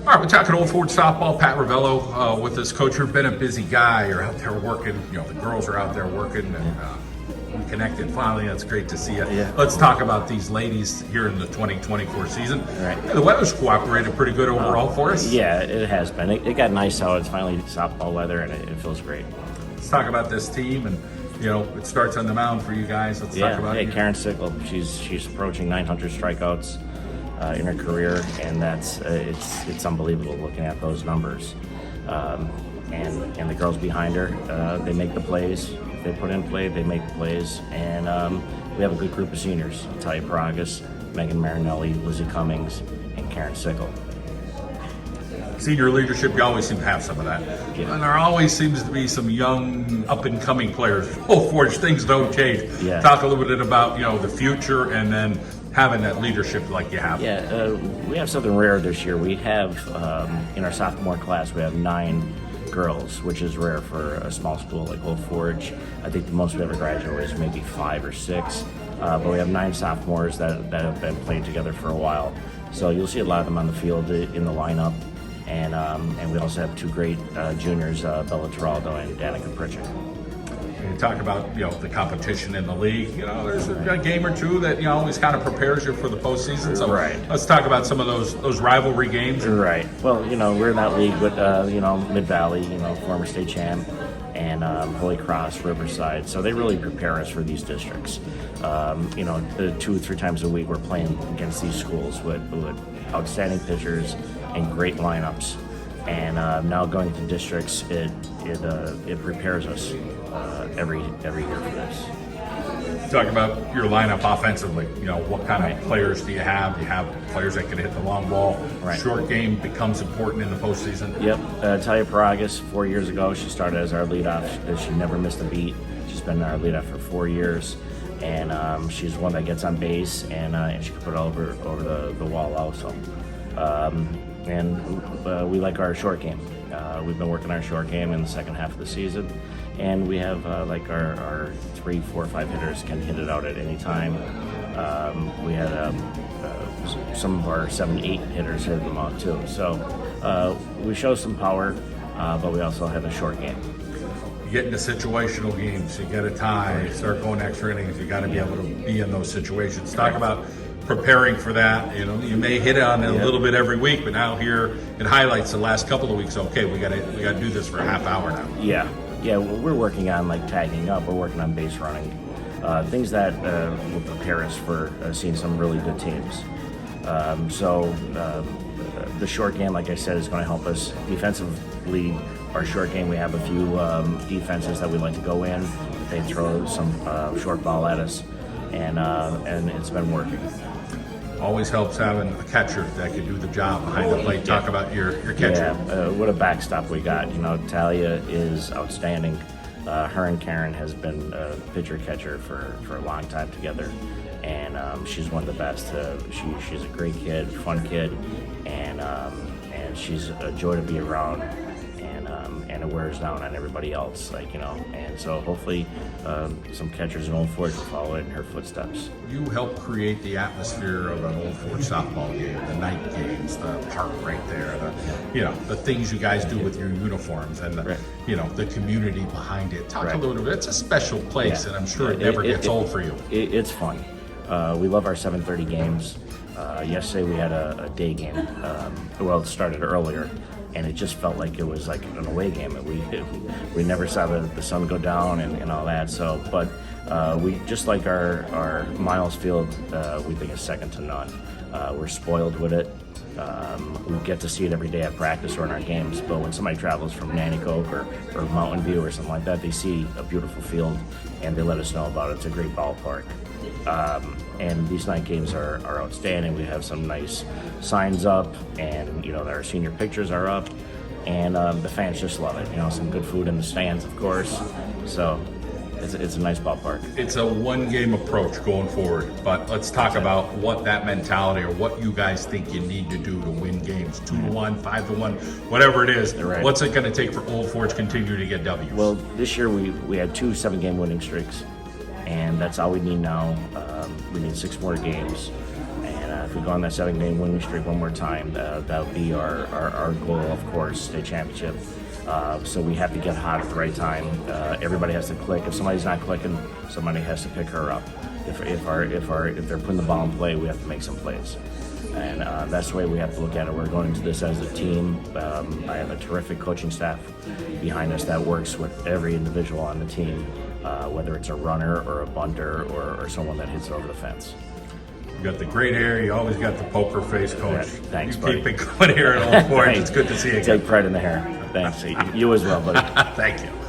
All right, we're talking Old Ford softball. Pat Revello with us. Coach, you've been a busy guy. You're out there working. You know, the girls are out there working, and we connected finally. That's great to see you. Yeah. Let's talk about these ladies here in the 2024 season. Right. Yeah, the weather's cooperated pretty good overall for us. Yeah, it has been. It got nice out. It's finally softball weather, and it feels great. Let's talk about this team, and you know, it starts on the mound for you guys. Let's talk about it. Karen Sickle. She's approaching 900 strikeouts in her career, and that's it's unbelievable looking at those numbers. And the girls behind her, they make the plays. If they put in play, they make the plays. And we have a good group of seniors: Talia Paragas, Megan Marinelli, Lizzie Cummings, and Karen Sickle. Senior leadership, you always seem to have some of that. Yeah. And there always seems to be some young, up-and-coming players. Old Forge, things don't change. Yeah. Talk a little bit about, you know, the future and then having that leadership like you have. Yeah, we have something rare this year. We have, in our sophomore class, we have 9 girls, which is rare for a small school like Old Forge. I think the most we ever graduated is maybe 5 or 6. But we have 9 sophomores that have been playing together for a while. So you'll see a lot of them on the field in the lineup. And we also have 2 great juniors, Bella Geraldo and Danica Pritchett. You talk about, you know, the competition in the league. You know, there's a game or two that, you know, always kind of prepares you for the postseason. So Right. Let's talk about some of those rivalry games. Right. Well, you know, we're in that league with, you know, Mid-Valley, you know, former state champ, and Holy Cross, Riverside. So they really prepare us for these districts. You know, 2 or 3 times a week we're playing against these schools with outstanding pitchers and great lineups. And now going to districts, it prepares us every year for this. Talk about your lineup offensively. You know, what kind of players do you have? Do you have players that can hit the long ball? Right. Short game becomes important in the postseason. Yep. Talia Paragas, 4 years ago, she started as our leadoff. She never missed a beat. She's been our leadoff for 4 years. And she's one that gets on base, and she can put it over the wall also. And we like our short game. We've been working our short game in the second half of the season, and we have like our 3, 4, 5 hitters can hit it out at any time. We had some of our 7, 8 hitters hit them out too. So we show some power, but we also have a short game. You get into situational games, you get a tie, start going extra innings, you got to be able to be in those situations. Talk about preparing for that. You know, you may hit on it a little bit every week, but now here it highlights the last couple of weeks. Okay, we got to do this for a half hour now. Yeah. We're working on like tagging up. We're working on base running, things that will prepare us for seeing some really good teams. So the short game, like I said, is going to help us defensively. Our short game, we have a few defenses that we like to go in. They throw some short ball at us, and it's been working. Always helps having a catcher that can do the job behind the plate. Talk about your catcher. Yeah, what a backstop we got. You know, Talia is outstanding. Her and Karen has been pitcher-catcher for a long time together, and she's one of the best. She's a great kid, fun kid, and she's a joy to be around. And it wears down on everybody else, like, you know. And so hopefully some catchers in Old Forge will follow in her footsteps. You help create the atmosphere of an Old Forge softball game, the night games, the park right there, the things you guys do with your uniforms, and the community behind it. Talk a little bit. It's a special place, and I'm sure it never gets old for you. It's fun. We love our 7:30 games. Yesterday we had a day game. It started earlier. And it just felt like it was like an away game. We never saw the sun go down and all that. So, but we just like our Miles Field. We think is second to none. We're spoiled with it. We get to see it every day at practice or in our games. But when somebody travels from Nanticoke or Mountain View or something like that, they see a beautiful field and they let us know about it. It's a great ballpark. And these night games are outstanding. We have some nice signs up, and you know our senior pictures are up, and the fans just love it. You know, some good food in the stands, of course. So it's a nice ballpark. It's a one-game approach going forward, but let's talk about what that mentality or what you guys think you need to do to win games, 2-1, 5-1, whatever it is. Right. What's it going to take for Old Forge to continue to get W's? Well, this year we had 2 7-game winning streaks, and that's all we need now. We need 6 more games, and if we go on that 7-game winning streak one more time, that would be our goal, of course, state championship. So we have to get hot at the right time. Everybody has to click. If somebody's not clicking, somebody has to pick her up. If they're putting the ball in play, we have to make some plays. And that's the way we have to look at it. We're going into this as a team. I have a terrific coaching staff behind us that works with every individual on the team, whether it's a runner or a bunter or someone that hits it over the fence. You got the great hair. You always got the poker face, Coach. Yeah, thanks, you buddy. keep it going here at Old Forge. It's good to see you again. Take pride in the hair. Thanks. You as well, buddy. Thank you.